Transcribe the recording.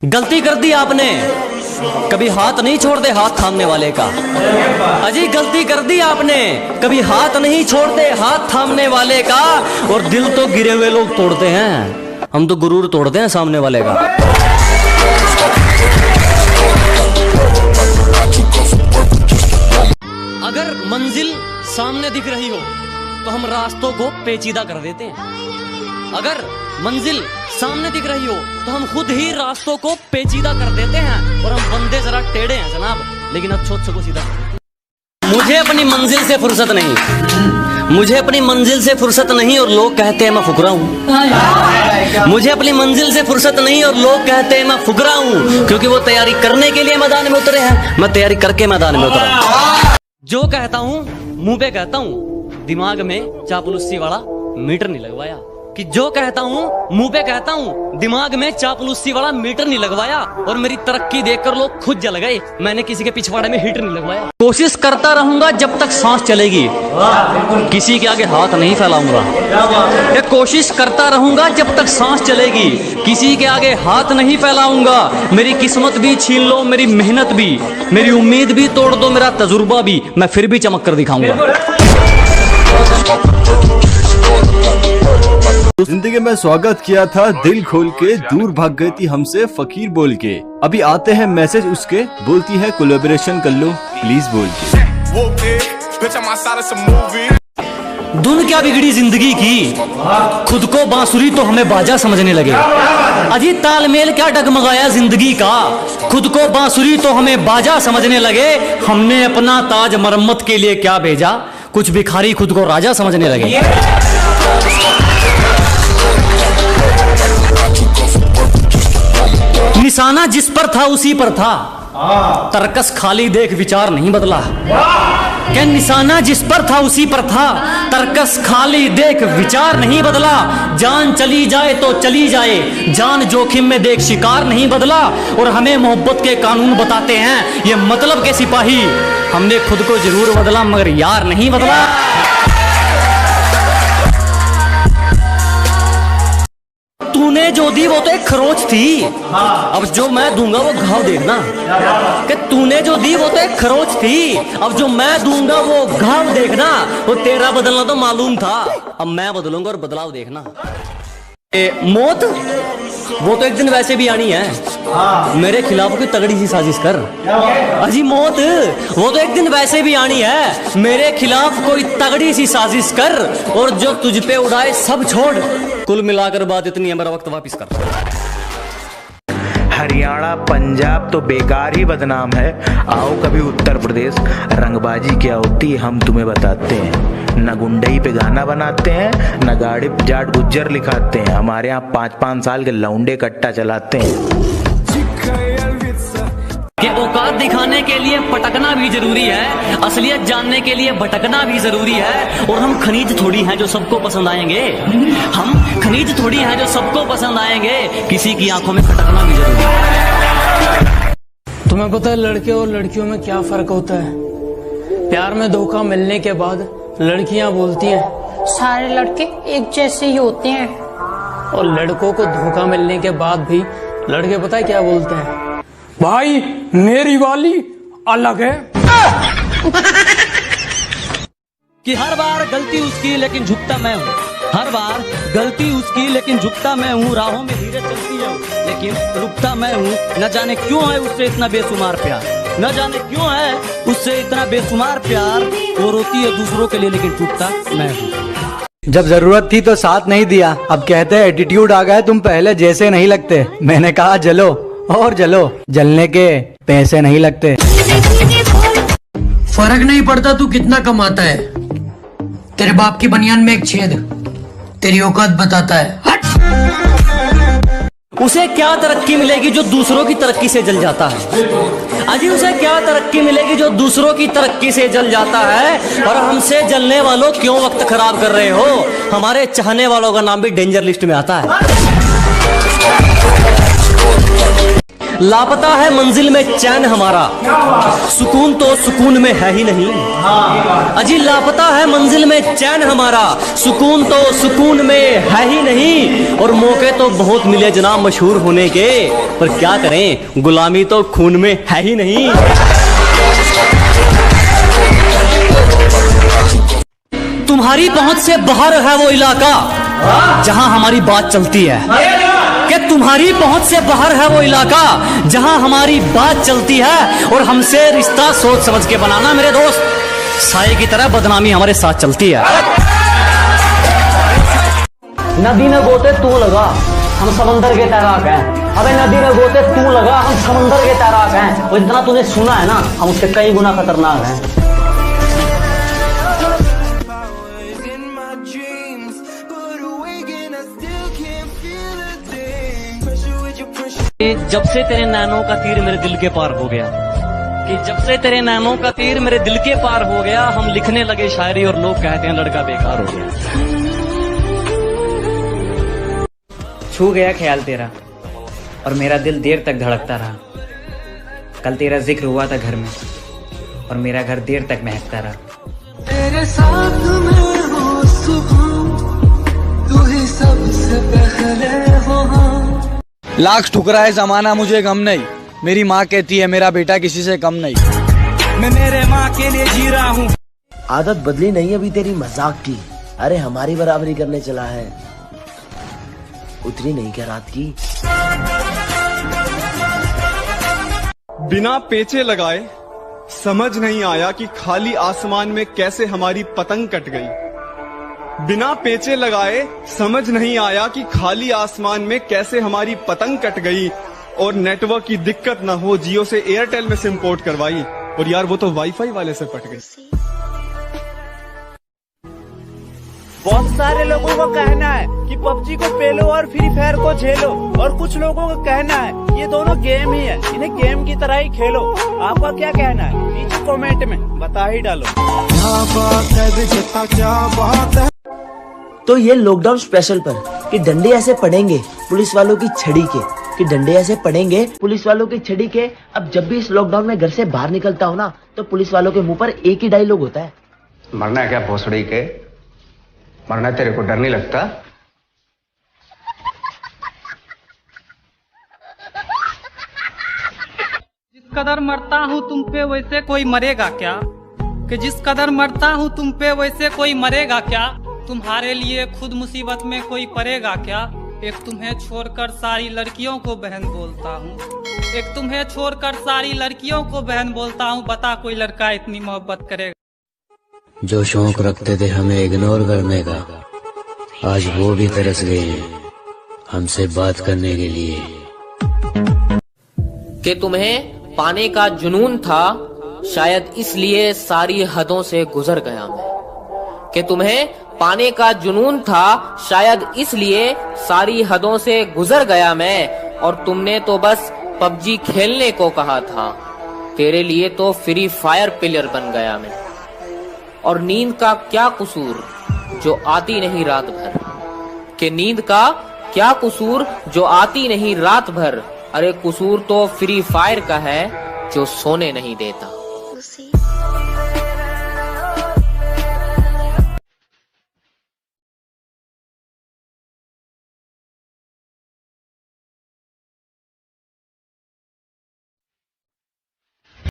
गलती कर दी आपने, कभी हाथ नहीं छोड़ते हाथ थामने वाले का। अजी गलती कर दी आपने, कभी हाथ नहीं छोड़ते हाथ थामने वाले का। और दिल तो गिरे हुए लोग तोड़ते हैं, हम तो गुरूर तोड़ते हैं सामने वाले का। अगर मंजिल सामने दिख रही हो तो हम रास्तों को पेचीदा कर देते हैं। अगर मंजिल सामने दिख रही हो तो हम खुद ही रास्तों को पेचीदा कर देते हैं। और हम बंदे जरा टेढ़े हैं जनाब, लेकिन अच्छों को सीधा कर देते हैं। मुझे अपनी मंजिल से फुर्सत नहीं, मुझे अपनी मंजिल से फुर्सत नहीं और लोग कहते हैं मैं फुकरा हूँ। मुझे अपनी मंजिल से फुर्सत नहीं और लोग कहते हैं मैं फुकरा हूँ, क्योंकि वो तैयारी करने के लिए मैदान में उतरे हैं, मैं तैयारी करके मैदान में उतरा। जो कहता हूँ मुंह पे कहता हूँ, दिमाग में चापलूसी वाला मीटर नहीं लगवाया। कि जो कहता हूँ मुंह पे कहता हूँ, दिमाग में चापलूसी वाला मीटर नहीं लगवाया। और मेरी तरक्की देखकर लोग खुद जल गए, मैंने किसी के पिछवाड़े में हीटर नहीं लगवाया। कोशिश करता रहूंगा जब तक सांस चलेगी, किसी के आगे हाथ नहीं फैलाऊंगा। ये कोशिश करता रहूंगा जब तक सांस चलेगी, किसी के आगे हाथ नहीं फैलाऊंगा। मेरी किस्मत भी छीन लो, मेरी मेहनत भी, मेरी उम्मीद भी तोड़ दो, मेरा तजुर्बा भी, मैं फिर भी चमक कर दिखाऊंगा। जिंदगी में स्वागत किया था दिल खोल के, दूर भाग गई थी हमसे फकीर बोल के। अभी आते हैं मैसेज उसके, बोलती है कोलैबोरेशन कर लो प्लीज बोल के। धुन क्या बिगड़ी जिंदगी की, खुद को बांसुरी तो हमें बाजा समझने लगे। अजी तालमेल क्या डगमगाया जिंदगी का, खुद को बांसुरी तो हमें बाजा समझने लगे। हमने अपना ताज मरम्मत के लिए क्या भेजा, कुछ भिखारी खुद को राजा समझने लगे। निशाना जिस पर था उसी पर था, तरकस खाली देख विचार नहीं बदला। क्या निशाना जिस पर था उसी पर था, तरकस खाली देख विचार नहीं बदला। जान चली जाए तो चली जाए, जान जोखिम में देख शिकार नहीं बदला। और हमें मोहब्बत के कानून बताते हैं ये मतलब के सिपाही, हमने खुद को जरूर बदला मगर यार नहीं बदला। तूने जो दी वो तो एक खरोच थी, अब जो मैं दूंगा वो घाव देखना। कि तूने जो दी वो तो एक खरोच थी, अब जो मैं दूंगा वो घाव देखना। वो तेरा बदलना तो मालूम था, अब मैं बदलूंगा और बदलाव देखना। मौत वो तो एक दिन वैसे भी आनी है, मेरे खिलाफ कोई तगड़ी सी साजिश कर। अजी मौत वो तो एक दिन वैसे भी आनी है, मेरे खिलाफ कोई तगड़ी सी साजिश कर। और जो तुझ पे उड़ाए सब छोड़, कुल मिलाकर बात इतनी है, मेरा वक्त वापिस कर। हरियाणा पंजाब तो बेकार ही बदनाम है, आओ कभी उत्तर प्रदेश, रंगबाजी क्या होती है हम तुम्हें बताते हैं। न गुंडई पे गाना बनाते हैं, न गाड़ी जाट गुज्जर लिखाते हैं, हमारे यहाँ 5-5 साल के लौंडे कट्टा चलाते हैं। कि औकात दिखाने के लिए पटकना भी जरूरी है, असलियत जानने के लिए भटकना भी जरूरी है। और हम खनीज थोड़ी हैं जो सबको पसंद आएंगे, हम खनीज थोड़ी हैं जो सबको पसंद आएंगे, किसी की आंखों में खटकना भी जरूरी है। तुम्हें पता है लड़के और लड़कियों में क्या फर्क होता है? प्यार में धोखा मिलने के बाद लड़कियां बोलती हैं सारे लड़के एक जैसे ही होते हैं, और लड़कों को धोखा मिलने के बाद भी लड़के पता है क्या बोलते हैं? भाई मेरी वाली अलग है। कि हर बार गलती उसकी लेकिन झुकता मैं हूँ, हर बार गलती उसकी लेकिन झुकता मैं हूँ। राहों में धीरे चलती है लेकिन रुकता मैं हूँ। न जाने क्यों है उससे इतना बेशुमार प्यार, न जाने क्यों है उससे इतना बेशुमार प्यार। वो रोती है दूसरों के लिए लेकिन टूटता मैं हूँ। जब जरूरत थी तो साथ नहीं दिया, अब कहते हैं एटीट्यूड आ गया, तुम पहले जैसे नहीं लगते। मैंने कहा जलो और जलो, जलने के पैसे नहीं लगते। फर्क नहीं पड़ता तू कितना कमाता है, तेरे बाप की बनियान में एक छेद तेरी औकात बताता है। हट। उसे क्या तरक्की मिलेगी जो दूसरों की तरक्की से जल जाता है। अजी उसे क्या तरक्की मिलेगी जो दूसरों की तरक्की से जल जाता है। और हमसे जलने वालों क्यों वक्त खराब कर रहे हो, हमारे चाहने वालों का नाम भी डेंजर लिस्ट में आता है। लापता है मंजिल में चैन हमारा, सुकून तो सुकून में है ही नहीं। अजी लापता है मंजिल में चैन हमारा, सुकून तो सुकून में है ही नहीं। और मौके तो बहुत मिले जनाब मशहूर होने के, पर क्या करें गुलामी तो खून में है ही नहीं। तुम्हारी पहुंच से बाहर है वो इलाका जहां हमारी बात चलती है, कि तुम्हारी पहुंच से बाहर है वो इलाका जहां हमारी बात चलती है। और हमसे रिश्ता सोच समझ के बनाना मेरे दोस्त, साए की तरह बदनामी हमारे साथ चलती है। नदी में गोते तू लगा, हम समंदर के तैराक हैं। अबे नदी में गोते तू लगा, हम समंदर के तैराक हैं। और जितना तूने सुना है ना, हम उससे कई गुना खतरनाक हैं। जब से तेरे नैनों का तीर मेरे दिल के पार हो गया, कि जब से तेरे नैनों का तीर मेरे दिल के पार हो गया, हम लिखने लगे शायरी और लोग कहते हैं लड़का बेकार हो गया। छू गया ख्याल तेरा और मेरा दिल देर तक धड़कता रहा। कल तेरा जिक्र हुआ था घर में और मेरा घर देर तक महकता रहा। तेरे साथ मैं हूँ सुबह, तू ही सबसे पहले हो। लाख ठुकराए जमाना मुझे गम नहीं, मेरी माँ कहती है मेरा बेटा किसी से कम नहीं। मैं मेरे माँ के लिए जी रहा हूँ। आदत बदली नहीं अभी तेरी मजाक की, अरे हमारी बराबरी करने चला है, उतरी नहीं क्या रात की। बिना पेचे लगाए समझ नहीं आया कि खाली आसमान में कैसे हमारी पतंग कट गई। बिना पेचे लगाए समझ नहीं आया कि खाली आसमान में कैसे हमारी पतंग कट गई। और नेटवर्क की दिक्कत ना हो, जियो से एयरटेल में सिम पोर्ट करवाई, और यार वो तो वाईफाई वाले से पट गई। बहुत सारे लोगों को कहना है कि पबजी को पेलो और फ्री फायर को झेलो, और कुछ लोगों को कहना है ये दोनों गेम ही है, इन्हें गेम की तरह ही खेलो। आपका क्या कहना है नीचे कमेंट में बता ही डालो। क्या बात है, क्या बात है। तो ये लॉकडाउन स्पेशल पर कि डंडे ऐसे पड़ेंगे पुलिस वालों की छड़ी के, कि डंडे ऐसे पड़ेंगे पुलिस वालों की छड़ी के। अब जब भी इस लॉकडाउन में घर से बाहर निकलता हूँ ना, तो पुलिस वालों के मुंह पर एक ही डायलॉग होता है, मरना है क्या भोसड़ी के, मरना तेरे को डर नहीं लगता। जिस कदर मरता हूँ तुम पे वैसे कोई मरेगा क्या, कि जिस कदर मरता हूँ तुम पे वैसे कोई मरेगा क्या। तुम्हारे लिए खुद मुसीबत में कोई पड़ेगा क्या। एक तुम्हें छोड़कर सारी लड़कियों को बहन बोलता हूँ, एक तुम्हें छोड़कर सारी लड़कियों को बहन बोलता हूँ। बता कोई लड़का इतनी मोहब्बत करेगा। जो शौक रखते थे हमें इग्नोर करने का, आज वो भी तरस गए हैं हमसे बात करने के लिए। कि तुम्हें पाने का जुनून था, शायद इसलिए सारी हदों से गुजर गया मैं। कि तुम्हें पाने का जुनून था, शायद इसलिए सारी हदों से गुजर गया मैं। और तुमने तो बस पबजी खेलने को कहा था, तेरे लिए तो फ्री फायर प्लेयर बन गया मैं। और नींद का क्या कसूर जो आती नहीं रात भर, कि नींद का क्या कसूर जो आती नहीं रात भर। अरे कसूर तो फ्री फायर का है जो सोने नहीं देता।